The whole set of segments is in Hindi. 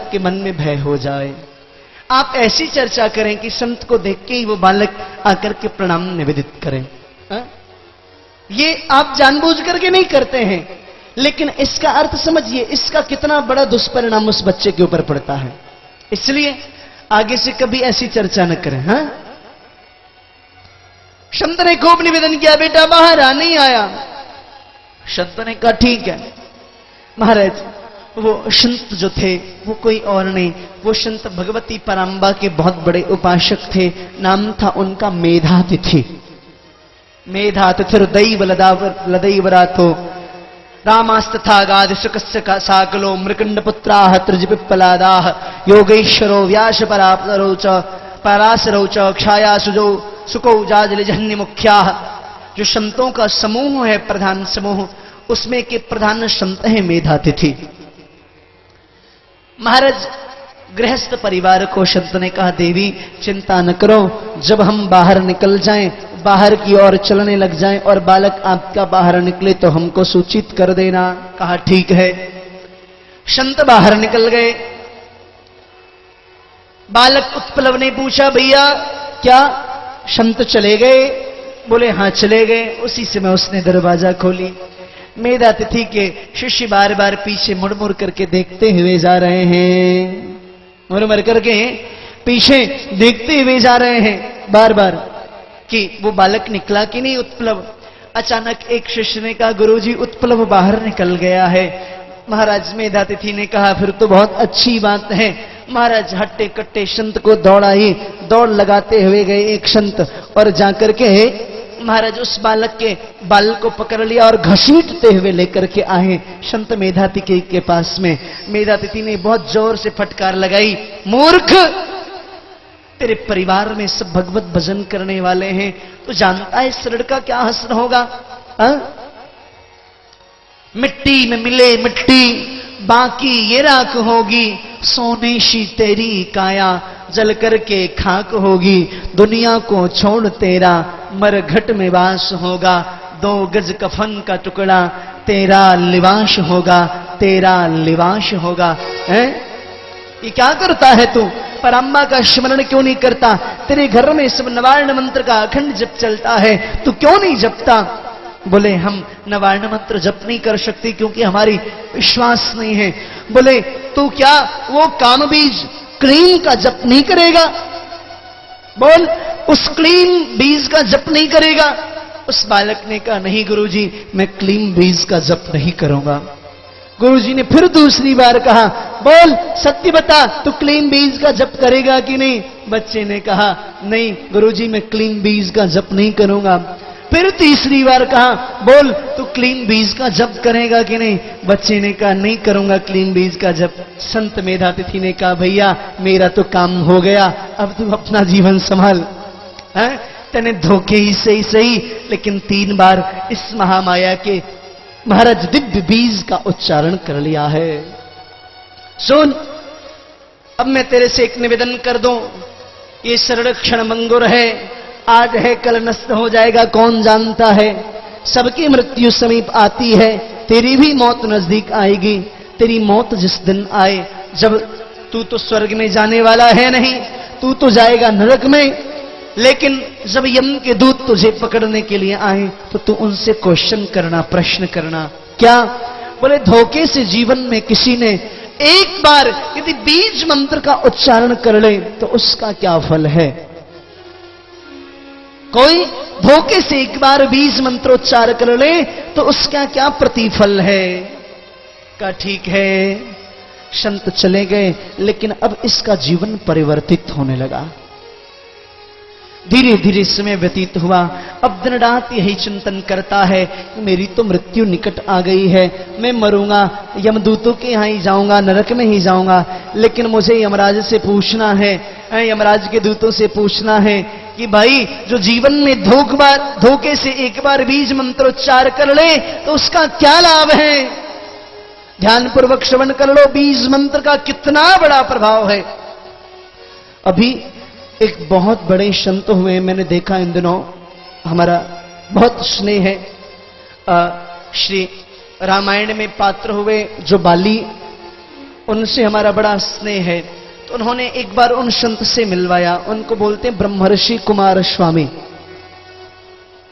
बालक के मन में भय हो जाए। आप ऐसी चर्चा करें कि संत को देख के ही वो बालक आकर के प्रणाम निवेदित करें। ये आप जानबूझ करके नहीं करते हैं, लेकिन इसका अर्थ समझिए, इसका कितना बड़ा दुष्परिणाम उस बच्चे के ऊपर पड़ता है। इसलिए आगे से कभी ऐसी चर्चा न करें। हाँ, संत ने खूब निवेदन किया, बेटा बाहर आ, नहीं आया। संत ने कहा ठीक है। महाराज वो संत जो थे वो कोई और नहीं, वो संत भगवती पराम्बा के बहुत बड़े उपासक थे। नाम था उनका मेधातिथि। मेधातिथिर्दैव लदैवरातो रामास्तथा गाद शुकस्य साकलो मृकंड पुत्राः त्रिजपिप्पलादाः योगेश्वरो व्यास पराशरो च पराशरो च क्षाया सुजो सुकौ जाजलिजन्य मुख्याः। जो संतों का समूह है, प्रधान समूह, उसमें के प्रधान संत है मेधातिथि। महाराज गृहस्थ परिवार को संत ने कहा, देवी चिंता न करो, जब हम बाहर निकल जाएं, बाहर की ओर चलने लग जाएं और बालक आपका बाहर निकले तो हमको सूचित कर देना। कहा ठीक है। संत बाहर निकल गए। बालक उत्पलव ने पूछा, भैया क्या संत चले गए? बोले हाँ चले गए। उसी समय उसने दरवाजा खोली। मेधातिथि के शिष्य बार बार पीछे मुड़ मुड़ करके देखते हुए जा रहे हैं, मुड़ मुड़ करके पीछे देखते हुए जा रहे हैं बार बार कि वो बालक निकला कि नहीं उत्पलव। अचानक एक शिष्य ने कहा, गुरुजी उत्पलव बाहर निकल गया है। महाराज मेधातिथि ने कहा, फिर तो बहुत अच्छी बात है। महाराज हट्टे कट्टे संत को दौड़ाई, दौड़ लगाते हुए गए एक संत और जाकर के महाराज उस बालक के बाल को पकड़ लिया और घसीटते हुए लेकर के आए संत मेधातिथि के पास में। मेधातिथि ने बहुत जोर से फटकार लगाई, मूर्ख, तेरे परिवार में सब भगवत भजन करने वाले हैं, तो जानता है इस लड़का क्या हश्र होगा? मिट्टी में मिले मिट्टी, बाकी ये राख होगी, सोने सी तेरी काया, जल करके खाक होगी, दुनिया को छोड़ तेरा मरघट में वास होगा, 2 गज कफन का टुकड़ा तेरा लिवाश होगा, तेरा लिवाश होगा। हैं? ये क्या करता है तू? पराम्बा का स्मरण क्यों नहीं करता? तेरे घर में सब नवार्ण मंत्र का अखंड जप चलता है, तू क्यों नहीं जपता? बोले हम नवार्ण मंत्र जप नहीं कर सकती क्योंकि हमारी विश्वास नहीं है। बोले तू क्या वो काम बीज क्लीन का जप नहीं करेगा? बोल, उस क्लीन बीज का जप नहीं करेगा? उस बालक ने कहा, नहीं गुरुजी, मैं क्लीन बीज का जप नहीं करूंगा। गुरुजी ने फिर दूसरी बार कहा, बोल सत्य बता, तू क्लीन बीज का जप करेगा कि नहीं? बच्चे ने कहा, नहीं गुरुजी, मैं क्लीन बीज का जप नहीं करूंगा। फिर तीसरी बार कहा, बोल तू क्लीन बीज का जप करेगा कि नहीं? बच्चे ने कहा, नहीं करूंगा क्लीन बीज का जप। संत मेधातिथि ने कहा, भैया मेरा तो काम हो गया, अब तू अपना जीवन संभाल। तेने धोखे ही सही, लेकिन 3 बार इस महामाया के महाराज दिव्य बीज का उच्चारण कर लिया है। सुन, अब मैं तेरे से एक निवेदन कर दूं, ये संरक्षण मंगुर है, आज है कल नष्ट हो जाएगा, कौन जानता है। सबकी मृत्यु समीप आती है, तेरी भी मौत नजदीक आएगी। तेरी मौत जिस दिन आए, जब तू तो स्वर्ग में जाने वाला है नहीं, तू तो जाएगा नरक में। लेकिन जब यम के दूत तुझे पकड़ने के लिए आए तो तू उनसे क्वेश्चन करना, प्रश्न करना। क्या? बोले धोखे से जीवन में किसी ने एक बार यदि बीज मंत्र का उच्चारण कर ले तो उसका क्या फल है? कोई धोखे से एक बार बीज मंत्रोच्चार कर ले तो उसका क्या प्रतिफल है? का ठीक है। संत चले गए, लेकिन अब इसका जीवन परिवर्तित होने लगा। धीरे धीरे समय व्यतीत हुआ। अब दिन रात यही चिंतन करता है, मेरी तो मृत्यु निकट आ गई है, मैं मरूंगा, यमदूतों के यहां ही जाऊंगा, नरक में ही जाऊंगा। लेकिन मुझे यमराज से पूछना है, यमराज के दूतों से पूछना है कि भाई जो जीवन में धोखे से एक बार बीज मंत्रोच्चार कर ले तो उसका क्या लाभ है? ध्यानपूर्वक श्रवण कर लो, बीज मंत्र का कितना बड़ा प्रभाव है। अभी एक बहुत बड़े संत हुए, मैंने देखा इन दिनों, हमारा बहुत स्नेह है, श्री रामायण में पात्र हुए जो बाली, उनसे हमारा बड़ा स्नेह है। तो उन्होंने एक बार उन संत से मिलवाया। उनको बोलते हैं ब्रह्मर्षि कुमार स्वामी।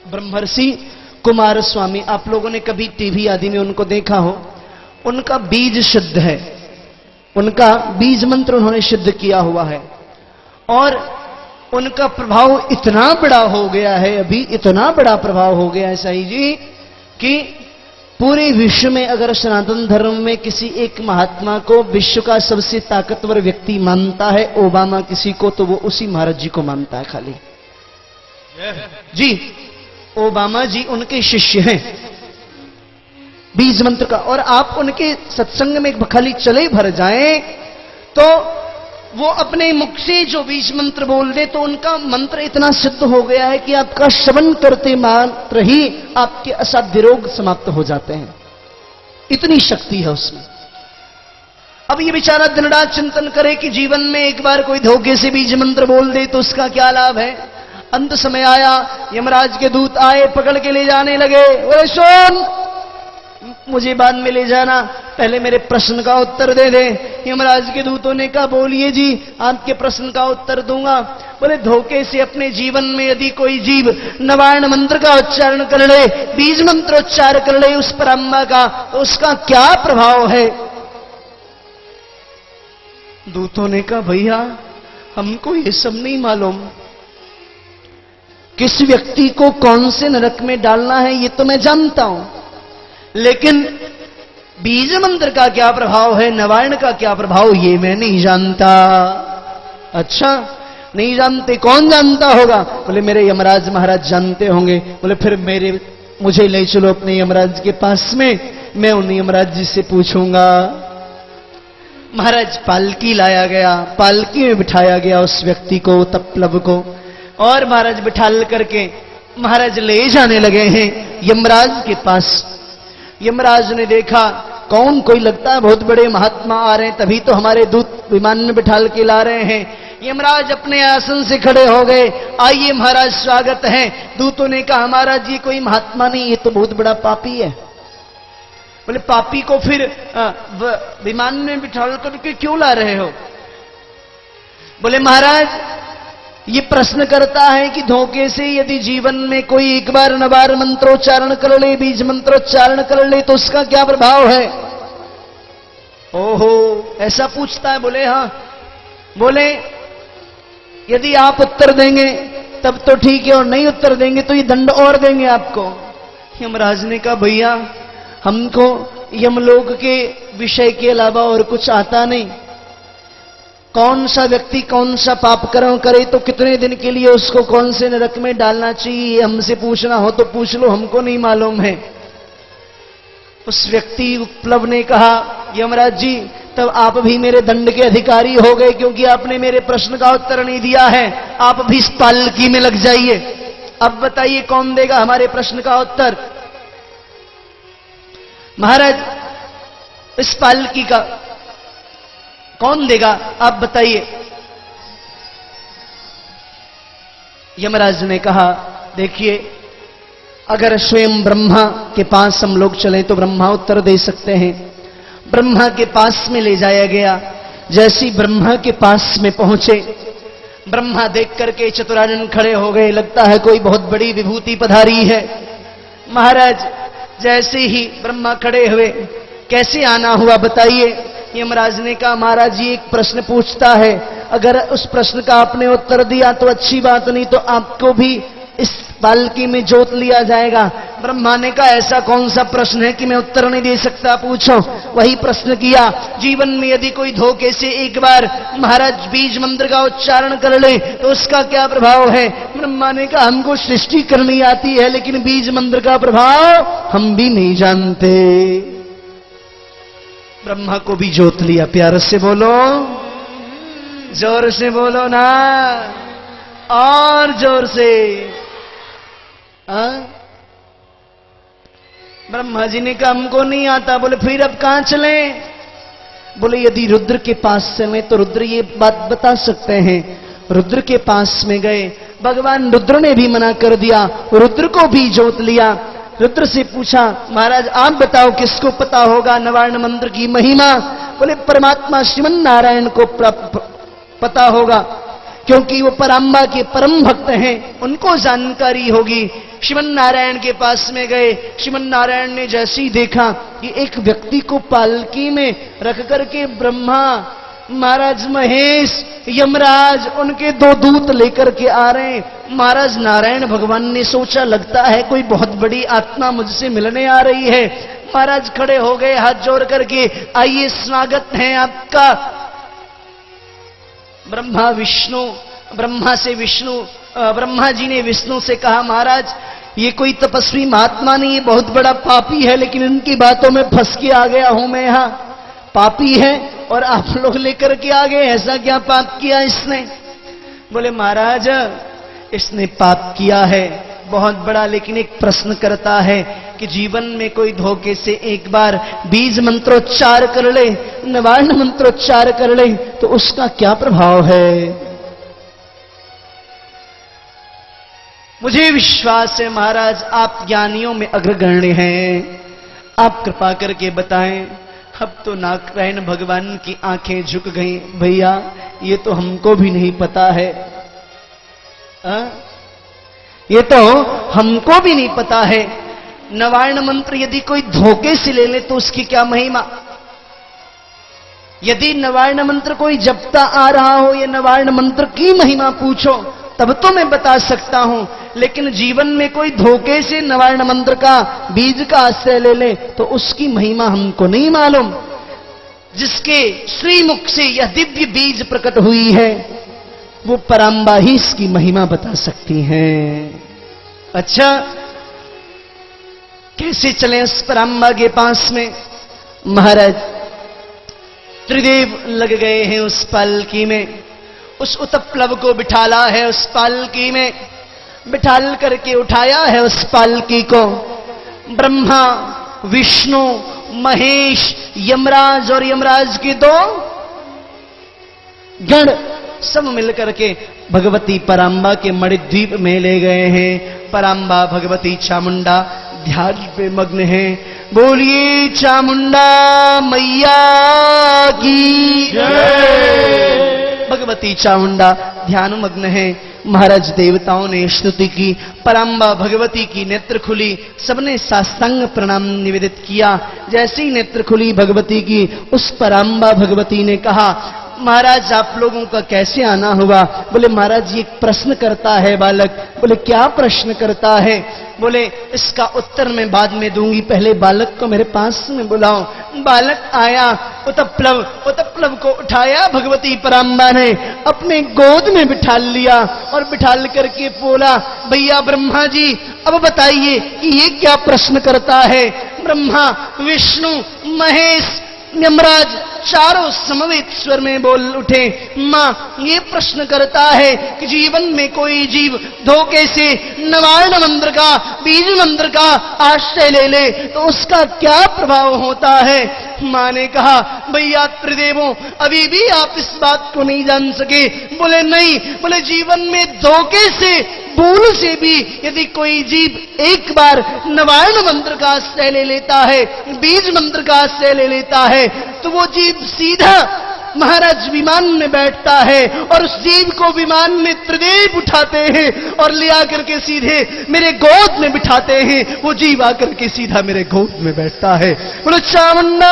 ब्रह्मर्षि कुमार स्वामी, आप लोगों ने कभी टीवी आदि में उनको देखा हो। उनका बीज सिद्ध है, उनका बीज मंत्र उन्होंने सिद्ध किया हुआ है और उनका प्रभाव इतना बड़ा हो गया है, अभी इतना बड़ा प्रभाव हो गया है साईं जी कि पूरे विश्व में अगर सनातन धर्म में किसी एक महात्मा को विश्व का सबसे ताकतवर व्यक्ति मानता है ओबामा किसी को, तो वो उसी महाराज जी को मानता है खाली। जी ओबामा जी उनके शिष्य हैं बीज मंत्र का। और आप उनके सत्संग में खाली चले भर जाएं तो वो अपने मुख से जो बीज मंत्र बोल दे तो उनका मंत्र इतना सिद्ध हो गया है कि आपका श्रवण करते मात्र ही आपके असाध्य रोग समाप्त हो जाते हैं। इतनी शक्ति है उसमें। अब ये बेचारा दिन रात चिंतन करे कि जीवन में एक बार कोई धोखे से बीज मंत्र बोल दे तो उसका क्या लाभ है। अंत समय आया, यमराज के दूत आए, पकड़ के ले जाने लगे। बोले सुन, मुझे बाद में ले जाना, पहले मेरे प्रश्न का उत्तर दे दे। यमराज के दूतों ने कहा बोलिए जी, आपके प्रश्न का उत्तर दूंगा। बोले धोखे से अपने जीवन में यदि कोई जीव नवायण मंत्र का उच्चारण कर ले, बीज मंत्र उच्चार कर ले उस परम्मा का, तो उसका क्या प्रभाव है। दूतों ने कहा भैया हमको ये सब नहीं मालूम, किस व्यक्ति को कौन से नरक में डालना है ये तो मैं जानता हूं, लेकिन बीज मंत्र का क्या प्रभाव है, नवायण का क्या प्रभाव, ये मैं नहीं जानता। अच्छा नहीं जानते, कौन जानता होगा। बोले मेरे यमराज महाराज जानते होंगे। बोले फिर मुझे ले चलो अपने यमराज के पास में, मैं उन यमराज जी से पूछूंगा। महाराज पालकी लाया गया, पालकी में बिठाया गया उस व्यक्ति को, तपलब को, और महाराज बिठाल करके महाराज ले जाने लगे हैं यमराज के पास। यमराज ने देखा कौन, कोई लगता है बहुत बड़े महात्मा आ रहे हैं, तभी तो हमारे दूत विमान में बिठाल के ला रहे हैं। यमराज अपने आसन से खड़े हो गए, आइए महाराज स्वागत है। दूतों ने कहा महाराज ये कोई महात्मा नहीं, ये तो बहुत बड़ा पापी है। बोले पापी को फिर विमान में बिठाल करके क्यों ला रहे हो। बोले महाराज ये प्रश्न करता है कि धोखे से यदि जीवन में कोई एक बार नवार मंत्रोच्चारण कर ले, बीज मंत्रोच्चारण कर ले, तो उसका क्या प्रभाव है। ओहो ऐसा पूछता है। बोले हाँ। बोले यदि आप उत्तर देंगे तब तो ठीक है, और नहीं उत्तर देंगे तो ये दंड और देंगे आपको। यमराज ने कहा भैया हमको यमलोक के विषय के अलावा और कुछ आता नहीं। कौन सा व्यक्ति कौन सा पाप कर्म करे तो कितने दिन के लिए उसको कौन से नरक में डालना चाहिए, हमसे पूछना हो तो पूछ लो, हमको नहीं मालूम है। उस व्यक्ति उपलब्ध ने कहा यमराज जी तब आप भी मेरे दंड के अधिकारी हो गए, क्योंकि आपने मेरे प्रश्न का उत्तर नहीं दिया है। आप भी इस पालकी में लग जाइए। अब बताइए कौन देगा हमारे प्रश्न का उत्तर। महाराज इस पालकी का कौन देगा आप बताइए। यमराज ने कहा देखिए अगर स्वयं ब्रह्मा के पास हम लोग चले तो ब्रह्मा उत्तर दे सकते हैं। ब्रह्मा के पास में ले जाया गया। जैसी ब्रह्मा के पास में पहुंचे, ब्रह्मा देख करके चतुरानन खड़े हो गए, लगता है कोई बहुत बड़ी विभूति पधारी है। महाराज जैसे ही ब्रह्मा खड़े हुए, कैसे आना हुआ बताइए। यमराज ने कहा महाराज जी एक प्रश्न पूछता है, अगर उस प्रश्न का आपने उत्तर दिया तो अच्छी बात, नहीं तो आपको भी इस पालकी में जोत लिया जाएगा। ब्रह्मा ने कहा ऐसा कौन सा प्रश्न है कि मैं उत्तर नहीं दे सकता, पूछो। वही प्रश्न किया, जीवन में यदि कोई धोखे से एक बार महाराज बीज मंत्र का उच्चारण कर ले तो उसका क्या प्रभाव है। ब्रह्मा ने कहा हमको सृष्टि करनी आती है, लेकिन बीज मंत्र का प्रभाव हम भी नहीं जानते। ब्रह्मा को भी जोत लिया। प्यार से बोलो, जोर से बोलो ना, और जोर से। ब्रह्मा जी ने कहा हमको नहीं आता। बोले फिर अब कहां चले। बोले यदि रुद्र के पास चले तो रुद्र ये बात बता सकते हैं। रुद्र के पास में गए, भगवान रुद्र ने भी मना कर दिया। रुद्र को भी जोत लिया। रुद्र से पूछा महाराज आप बताओ किसको पता होगा नवायण मंत्र की महिमा। बोले परमात्मा श्रीमन नारायण को पता होगा, क्योंकि वो पराम्बा के परम भक्त हैं, उनको जानकारी होगी। श्रीमन नारायण के पास में गए। श्रीमन नारायण ने जैसे ही देखा कि एक व्यक्ति को पालकी में रख करके ब्रह्मा, महाराज महेश, यमराज, उनके दो दूत लेकर के आ रहे हैं। महाराज नारायण भगवान ने सोचा लगता है कोई बहुत बड़ी आत्मा मुझसे मिलने आ रही है। महाराज खड़े हो गए हाथ जोड़ करके, आइए स्वागत है आपका। ब्रह्मा विष्णु, ब्रह्मा से विष्णु, ब्रह्मा जी ने विष्णु से कहा महाराज ये कोई तपस्वी महात्मा नहीं, ये बहुत बड़ा पापी है, लेकिन इनकी बातों में फंस के आ गया हूं मैं। यहां पापी है और आप लोग लेकर के आ गए, ऐसा क्या पाप किया इसने? बोले महाराज इसने पाप किया है बहुत बड़ा, लेकिन एक प्रश्न करता है कि जीवन में कोई धोखे से एक बार बीज मंत्रोच्चार कर ले, नवार्ण मंत्रोच्चार कर ले, तो उसका क्या प्रभाव है? मुझे विश्वास है महाराज आप ज्ञानियों में अग्रगण्य हैं, आप कृपा करके बताएं। अब तो नारायण भगवान की आंखें झुक गई। भैया ये तो हमको भी नहीं पता है, ये तो हमको भी नहीं पता है। नवार्ण मंत्र यदि कोई धोखे से ले ले तो उसकी क्या महिमा? यदि नवार्ण मंत्र कोई जपता आ रहा हो, ये नवार्ण मंत्र की महिमा पूछो तब तो मैं बता सकता हूं, लेकिन जीवन में कोई धोखे से नवार्ण मंत्र का बीज का आश्रय ले ले तो उसकी महिमा हमको नहीं मालूम। जिसके श्रीमुख से यह दिव्य बीज प्रकट हुई है वो पराम्बा ही इसकी महिमा बता सकती हैं। अच्छा कैसे चले उस पराम्बा के पास में? महाराज त्रिदेव लग गए हैं उस पालकी में, उस उत्पलव को बिठाला है उस पालकी में, बिठाल करके उठाया है उस पालकी को। ब्रह्मा, विष्णु, महेश, यमराज और यमराज के दो गण सब मिलकर के भगवती पराम्बा के मणिद्वीप में ले गए हैं। पराम्बा भगवती चामुंडा ध्यान पे मग्न है। बोलिए चामुंडा मैया की जय। भगवती चामुंडा ध्यान मग्न है। महाराज देवताओं ने स्तुति की, पराम्बा भगवती की नेत्र खुली, सबने साष्टांग प्रणाम निवेदित किया। जैसे ही नेत्र खुली भगवती की, उस पराम्बा भगवती ने कहा महाराज आप लोगों का कैसे आना हुआ? बोले महाराज ये एक प्रश्न करता है बालक। बोले क्या प्रश्न करता है? बोले इसका उत्तर मैं बाद में दूंगी, पहले बालक को मेरे पास में बुलाओ। बालक आया, उत्पलव को उठाया भगवती पराम्बा ने, अपने गोद में बिठा लिया और बिठाल करके बोला भैया ब्रह्मा जी अब बताइए कि ये क्या प्रश्न करता है? ब्रह्मा, विष्णु, महेश, यमराज चारों समवेत स्वर में बोल उठे मां ये प्रश्न करता है कि जीवन में कोई जीव धोखे से नवार्ण मंत्र का, बीज मंत्र का आश्रय ले ले तो उसका क्या प्रभाव होता है? मां ने कहा भैया त्रिदेवों अभी भी आप इस बात को नहीं जान सके। बोले नहीं, बोले जीवन में धोखे से भूल से भी यदि कोई जीव एक बार नवार्ण मंत्र का आश्रय ले लेता है, बीज मंत्र का आश्रय ले लेता है, तो वो जीव सीधा महाराज विमान में बैठता है और उस जीव को विमान में त्रिदेव उठाते हैं और ले आकर के सीधे मेरे गोद में बिठाते हैं। वो जीव आकर के सीधा मेरे गोद में बैठता है। बोलो चामुंडा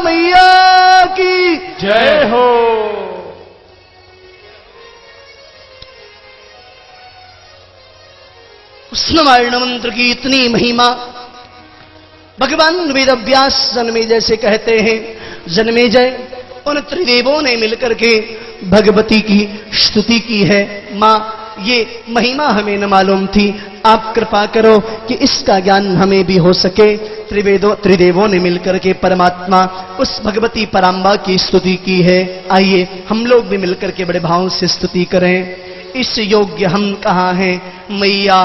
मैया की जय हो। उस नवार्ण मंत्र की इतनी महिमा भगवान वेदव्यास जन्मेजय से कहते हैं। जन्मेजय उन त्रिदेवों ने मिलकर के भगवती की स्तुति की है। मां ये महिमा हमें न मालूम थी, आप कृपा करो कि इसका ज्ञान हमें भी हो सके। त्रिदेवों ने मिलकर के परमात्मा उस भगवती पराम्बा की स्तुति की है। आइए हम लोग भी मिलकर के बड़े भाव से स्तुति करें। इस योग्य हम कहाँ हैं मैया,